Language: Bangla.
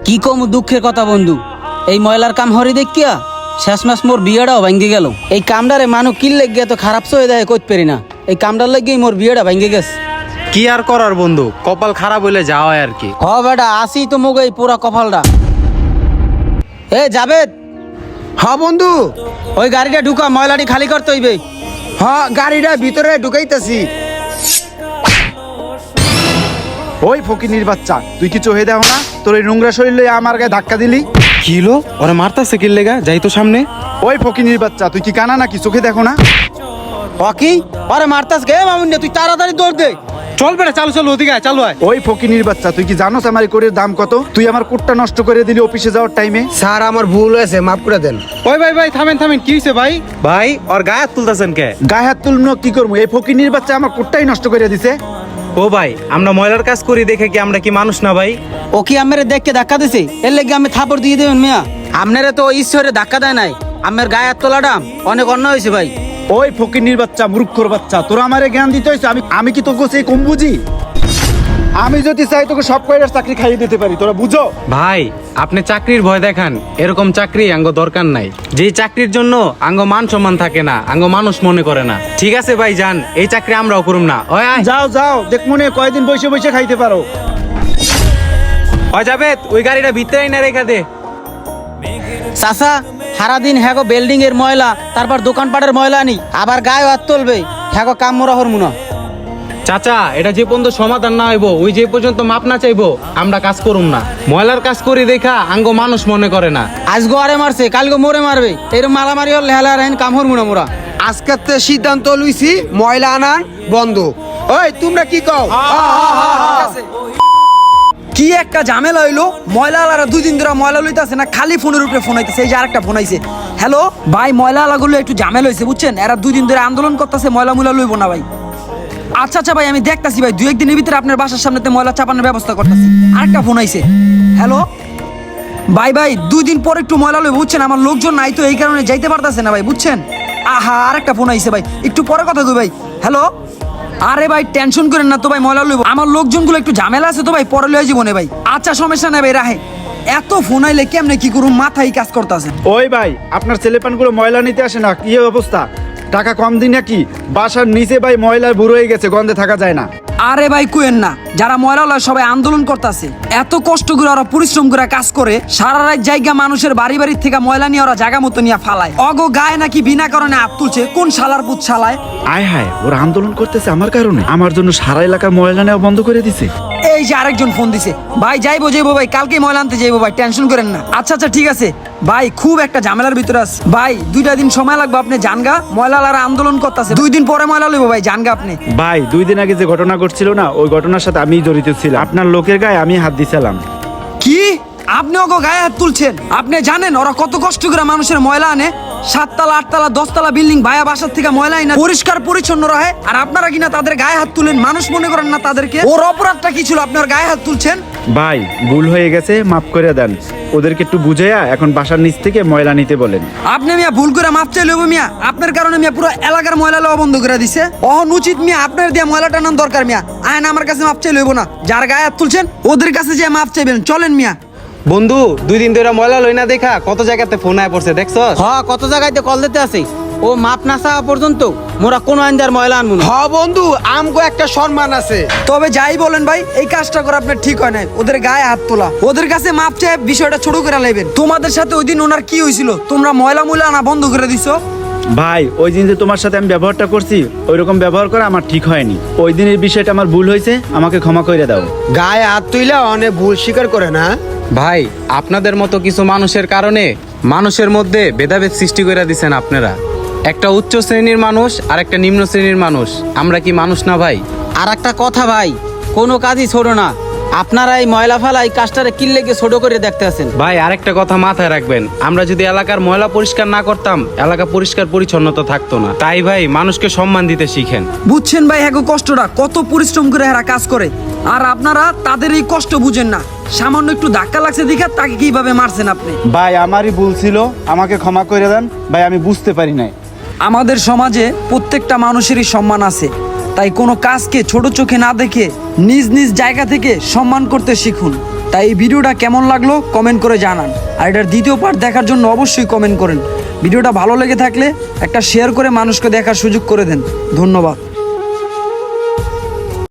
কি কম দুঃখের কথা বন্ধু, এই ময়লার কাম হরি দেখিয়া শেষ মাস মোর বিয়েটাও ভাঙ্গে গেল। এই কামডারে মানুষ কিল লেগে তো খারাপ সয়ে দেয় কইতে পারি না, এই কামডার লেগেই মোর বিয়েটা ভাঙ্গে গেছে। কি আর করার বন্ধু, কপাল খারাপ হইলে যাওয়া আর কি। হ বেটা, আসি তো মুগ এই পুরা কপালটা। এ জাবেদ, হ্যাঁ বন্ধু। ওই গাড়িটা ঢুকা, ময়লাটি খালি করতে হইবে। হ্যাঁ গাড়িটা ভিতরে ঢুকাইতেছি। ওই ফকিনির বাচ্চা, তুই কিছু হয়ে দেও না? তোর এই নোংরা শরীর লইয়া আমার গায়ে ধাক্কা দিলি। কিলো ওরা মারতাছে কি লেগা, যাই তো সামনে। ওই ফকিনির বাচ্চা, তুই কি কানা নাকি? চোখে দেখো না? কি আরে মারতাস গে মামুন, তুই তাড়াতাড়ি দৌড় দে। চল বেটা, চালু চল, ওদিকে আয়, চালু আয়। ওই ফকিনির বাচ্চা, তুই কি জানোস আমার এই কোটের দাম কত? তুই আমার কোটটা নষ্ট করে দিলি অফিসে যাওয়ার টাইমে। স্যার আমার ভুল হয়েছে, মাফ করে দেন। ওই ভাই ভাই থামেন থামেন, কি হইছে ভাই? ভাই ওর গায়ে হাত তুলতাছেন কে? গায়ে হাত তুলনো কি করবো? এই ফকিনির বাচ্চা আমার কোটটাই নষ্ট করে দিছে। ও ভাই, আমরা ময়লার কাজ করি দেখে কি আমরা কি মানুষ না ভাই? ও কি আমের দেখকে ধাক্কা দিছে, এর লেগে আমি থাপড় দিয়ে দেবেন মিয়া? আপনারা তো ঈশ্বরে ধাক্কা দেয় নাই, আমের গায়ে হাত তোলাটা অনেক অন্যায় হয়েছে ভাই। ওই ফকিনির বাচ্চা, মূর্খর বাচ্চা, তোরা আমারে জ্ঞান দিতে হইছে? আমি কি তোকে সেই কম বুঝি? আমি যদি চাই তোকে সব কয়টার চাকরি খাইয়ে দিতে পারি, তোরা বুঝো? ভাই আপনি চাকরির ভয় দেখান, এরকম চাকরি আঙ্গ দরকার নাই। যে চাকরির জন্য আঙ্গ মান সম্মান থাকে না, আঙ্গ মানুষ মনে করে না। ঠিক আছে ভাই যান, এই চাকরি আমরাও করুম না। ওই আয়। যাও যাও, দেখ মনে কয়দিন বসে বসে খাইতে পারো। ওই যাবে, ওই গাড়িটা ভিতরেই না রেখা দে। চাচা সারাদিন হ্যাগো বিল্ডিং এর ময়লা, তারপর দোকানপাটের ময়লা আনি, আবার গায়ে হাত তুলবে, হ্যাগো কাম মোরা হরমু না। চাচা এটা যে পর্যন্ত সমাধান না হইব, ওই যে পর্যন্ত মাপ না চাইবো, আমরা কাজ করুম না। ময়লার কাজ করি দেখা আঙ্গ মানুষ মনে করে না। আজগো আরে মারছে, কালগো মোরে মারবে, এরকম মারামারি হলে হেলা রাইন কাম হরমু না মোরা। আজকের তো সিদ্ধান্ত লইছি ময়লা আনার বন্ধ। ওই তোমরা কি কও? কি একটা ঝামেলা হইলো, ময়লা আলারা 2 দিন ধরে ময়লা লইতাছে না, খালি ফোনের উপরে ফোন আইতেছে। এই যে আরেকটা ফোন আইছে। হ্যালো ভাই, ময়লা আলাগুলো একটু ঝামেলা হইছে বুঝছেন, এরা 2 দিন ধরে আন্দোলন করতেছে, ময়লা মুলা লইব না ভাই। আচ্ছা আচ্ছা ভাই, আমি দেখতাছি ভাই, 2-1 দিনের ভিতরে আপনার বাসার সামনেতে ময়লা চাপানোর ব্যবস্থা করতেছি। আরেকটা ফোন আইছে। হ্যালো ভাই ভাই, 2 দিন পর একটু ময়লা লইব বুঝছেন, আমার লোকজন নাই তো এই কারণে যাইতে পারতাছে না ভাই বুঝছেন। আহা, আরেকটা ফোন আইছে ভাই, একটু পরে কথা কই ভাই। হ্যালো, আরে ভাই টেনশন করেন না তো ভাই, ময়লা লইব, আমার লোকজনগুলো একটু ঝামেলা আছে তো ভাই, পরে লয়ে জীবনে ভাই। আচ্ছা সমস্যা নাই ভাই, রাহে। এত ফোন আইলে কেমনে কি করুম, মাথায় কাজ করতেছে। ওই ভাই, আপনার ছেলেপানগুলো ময়লা নিতে আসে না? কি অবস্থা? টাকা কম দিন নাকি? বাসার নিচে ভাই ময়লার বুড়ো হয়ে গেছে, গন্ধে থাকা যায় না। আরে ভাই কুয়েন না, যারা ময়লা লয় সবাই আন্দোলন করতেছে, এত কষ্ট করে ওরা পরিশ্রম করে কাজ করে, সারা রাত জায়গা মানুষের বাড়ি বাড়ির থেকে ময়লা নিয়ে ওরা জায়গা মতো নিয়ে ফালায়। অগো গায়ে নাকি বিনা কারণে হাত তুলছে, কোন শালার পুত শালায়। আয় হায়, ওরা আন্দোলন করতেছে আমার কারণে, আমার জন্য সারা এলাকার ময়লা নেওয়া বন্ধ করে দিছে। এই যে আরেকজন ফোন দিছে ভাই, যাইবো ভাই, কালকে ময়লা আনতে যাইবো ভাই, টেনশন করেন না। আচ্ছা আচ্ছা ঠিক আছে ভাই, খুব একটা ঝামেলার ভিতরে আছে ভাই, 2টা দিন সময় লাগবে, আপনি জানগা। ময়লা লারা আন্দোলন করতেছে, 2 দিন পরে ময়লা লইব ভাই, জানগা আপনি। ভাই 2 দিন আগে যে ঘটনা ঘটছিল না, ওই ঘটনার সাথে আমি জড়িত ছিলাম। আপনার লোকের গায়ে আমি হাত দিছিলাম। কি আপনি ওকে গায়ে হাত তুলছেন? আপনি জানেন ওরা কত কষ্ট করে মানুষের ময়লা আনে? 7 তলা 8 তলা 10 তলা বিল্ডিং ভায়া বাসার থেকে ময়লা আনে, পরিষ্কার পরিচ্ছন্ন রাখে, আর আপনারা কিনা তাদের গায়ে হাত তুলেন, মানুষ মনে করেন না তাদেরকে? ওর অপরাধটা কি ছিল আপনার গায়ে হাত তুলছেন? ভাই ভুল হয়ে গেছে, মাফ করে দেন। ওদেরকে একটু বুঝাইয়া এখন বাসার নিচ থেকে ময়লা নিতে বলেন। আপনি মিয়া ভুল করে মাপ চাইলে হবে মিয়া, আপনার কারণে মিয়া পুরো এলাকার ময়লা লওয়া বন্ধ করে দিছে। অহন উচিত মিয়া আপনার দিয়ে ময়লা টানান দরকার মিয়া। আয়ন আমার কাছে মাপ চাইলে হইব না, যার গায়ে হাত তুলছেন ওদের কাছে যে মাপ চাইবেন, চলেন মিয়া। বন্ধু 2 দিন ধরে ময়লা লই না দেখা কত জায়গাতে ফোন আয় পড়ছে দেখছস? হ, কত জায়গাতে কল দিতে আছে, ও মাপ না চাওয়া পর্যন্ত মোরা কোনো আইনদার ময়লা আনবো না। হ বন্ধু, আমগো একটা সম্মান আছে। তবে যাই বলেন ভাই, এই কাজটা করে আপনার ঠিক হয় নাই, ওদের গায়ে হাত তোলা, ওদের কাছে মাপ চাই, বিষয়টা ছোট করে লাইবেন। তোমাদের সাথে ওই দিন ওনার কি হয়েছিল, তোমরা ময়লা আনা বন্ধ করে দিছো। ভাই ওই দিন যে তোমার সাথে আমি ব্যবহারটা করছি, ওই রকম ব্যবহার করা আমার ঠিক হয়নি। ওই দিনের বিষয়টা আমার ভুল হয়েছে, আমাকে ক্ষমা করে দাও। গায়ে হাত তুইলা অনেক ভুল স্বীকার করে না। ভাই আপনাদের মতো কিছু মানুষের কারণে মানুষের মধ্যে ভেদাভেদ সৃষ্টি করে দিচ্ছেন আপনারা। একটা উচ্চ শ্রেণীর মানুষ আর একটা নিম্ন শ্রেণীর মানুষ, আমরা কি মানুষ না ভাই? আর একটা কথা ভাই, কোনো কাজই ছোট না, আপনারা এই ময়লা ফেলা এই কাজটারে কি লেগে ছোট করে দেখতে আছেন। ভাই আরেকটা কথা মাথায় রাখবেন, আমরা যদি এলাকার ময়লা পরিষ্কার না করতাম, এলাকা পরিষ্কার পরিচ্ছন্নতা থাকতো না। তাই ভাই মানুষকে সম্মান দিতে শিখেন। বুঝছেন ভাই হ্যাঁ কষ্টটা, কত পরিশ্রম করে এরা কাজ করে, আর আপনারা তাদের এই কষ্ট বুঝেন না। সামান্য একটু ধাক্কা লাগছে দেখে তাকে কিভাবে মারছেন আপনি। ভাই আমারই ভুল ছিল, আমাকে ক্ষমা করে দেন ভাই, আমি বুঝতে পারি নাই। আমাদের সমাজে প্রত্যেকটা মানুষেরই সম্মান আছে, তাই কোনো কাজকে ছোট চোখে না দেখে নিজ নিজ জায়গা থেকে সম্মান করতে শিখুন। তাই এই ভিডিওটা কেমন লাগলো কমেন্ট করে জানান, আর এটার দ্বিতীয় পার্ট দেখার জন্য অবশ্যই কমেন্ট করেন। ভিডিওটা ভালো লেগে থাকলে একটা শেয়ার করে মানুষকে দেখার সুযোগ করে দেন। ধন্যবাদ।